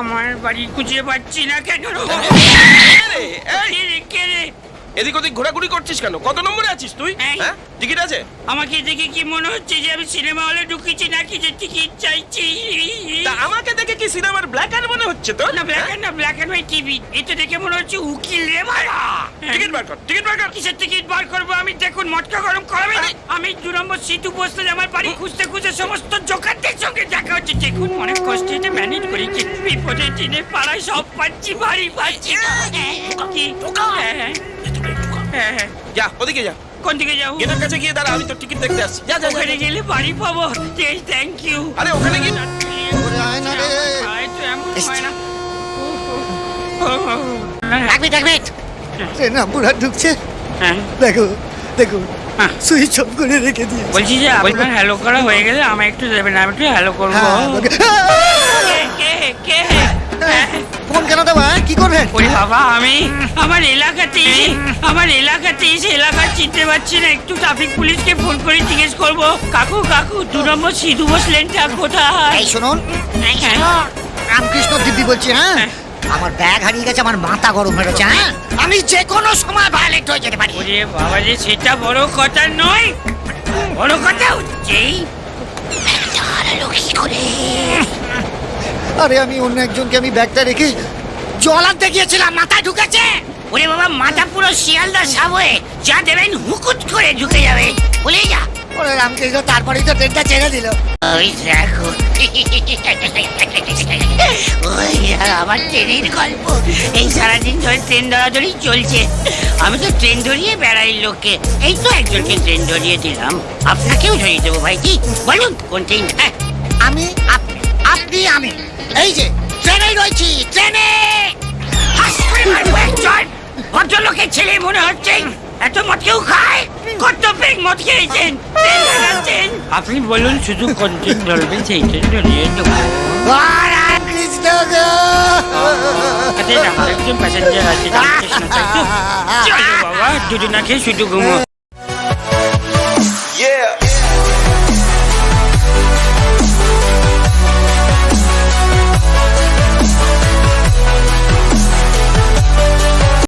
আমার বাড়ি খুঁজে পাচ্ছি না কেন? কে রে? এদিক ওদিক ঘোরাঘুরি করছিস কেন? কত নম্বরে আছিস তুই? এই। হ্যাঁ, টিকিট আছে? আমাকে দেখে কি মনে হচ্ছে যে আমি সিনেমা হলে ঢুকেছি নাকি যে টিকিট চাইছি? তা আমাকে দেখে কি সিনেমার ব্ল্যাক আর মনে হচ্ছে তো? না ব্ল্যাক এন্ড হোয়াইট টিভি। এটা দেখে মনে হচ্ছে উকিল রে ভাড়া। টিকিট বার কর, টিকিট বার কর। কিসের টিকিট বার করবো আমি? দেখুন মটকা গরম করাবে না। আমি 2 নম্বর সিটু বসলে আমার বাড়ি খুঁজতে খুঁজে সমস্ত জোকারদের সঙ্গে দেখা হচ্ছে। দেখুন অনেক কষ্টে এটা ম্যানেজ করেছি। বিপদে দিনে পাড়ায় সব পাচ্ছি, বাড়ি পাচ্ছি না। কি? হ্যাঁ। যা ওদিকে যা, কোন দিকে যাবো? গেটের কাছে গিয়ে দাঁড়া, আমি তোর টিকিট দেখতে আসছি। যা যা যা। ওখানে গেলে বাড়ি পাবো। Thank you. আরে ওখানে গিয়ে ট্রেন আমরা ঢুকছে, হ্যাঁ দেখো দেখো হ্যাঁ। সুইচ অফ করে রেখে দিয়ে বলছি যে আপনার হ্যালো করা হয়ে গেলে আমায় একটু দেবেন, আমি একটু হ্যালো করবো। কে ফোন কেন দেবো? কি করবেন? ওরে বাবা, আমি আমার এলাকাতে এসে এলাকা চিনতে পারছি না। একটু ট্রাফিক পুলিশকে ফোন করে জিজ্ঞেস করবো। কাকু 2 নম্বর সিধু বসলেনটা কোথায়? এই শুনুন, রামকৃষ্ণ দিব্যি বলছি। হ্যাঁ, আমার ব্যাগ হারিয়ে গেছে, আমার মাথা গরম হয়ে গেছে। হ্যাঁ, আমি যে কোনো সময় ভায়োলেট হয়ে যেতে পারি। ওরে বাবা রে, সেটা বড় কথা নয়। বড় কথা হচ্ছে কি করে? আরে আমি অন্য একজনকে আমি ব্যাগটা রেখে জল আনতে গিয়েছিলাম, মাথায় ঢুকেছে। ওরে বাবা, মাথা পুরো শিয়ালদা সাবয়ে যা দেবেন হুকুট করে ঢুকে যাবে। ভুলে যা। ওরে রামকৃষ্ণ, তারপরেই তো ট্রেনটা ছেড়ে দিল। ওই দেখো, ওই আমার ট্রেনের গল্প। এই সারাদিন ধরে ট্রেন ধরাধরি চলছে। আমি তো ট্রেন ধরিয়ে বেড়াই লোককে। এই তো একজনকে ট্রেন ধরিয়ে দিলাম, আপনাকেও ধরিয়ে দেবো ভাইজি। বলুন কোন ট্রেন? আমি, আপনি, আপনি, আমি এই যে ট্রেনে রয়েছি, ট্রেনে। ভদ্রলোকের ছেলে মনে হচ্ছে। এত মদ কেউ খায়? কত পেক মদ খেয়েছেন? আপনি বলুন শুধু কোন ট্রেন ধরবেন, সেই ট্রেন ধরিয়ে দেবো। রামকৃষ্ণ গো! একজন প্যাসেঞ্জার আছে, বাবা দুটো না খেয়ে শুধু ঘুমো। Yeah.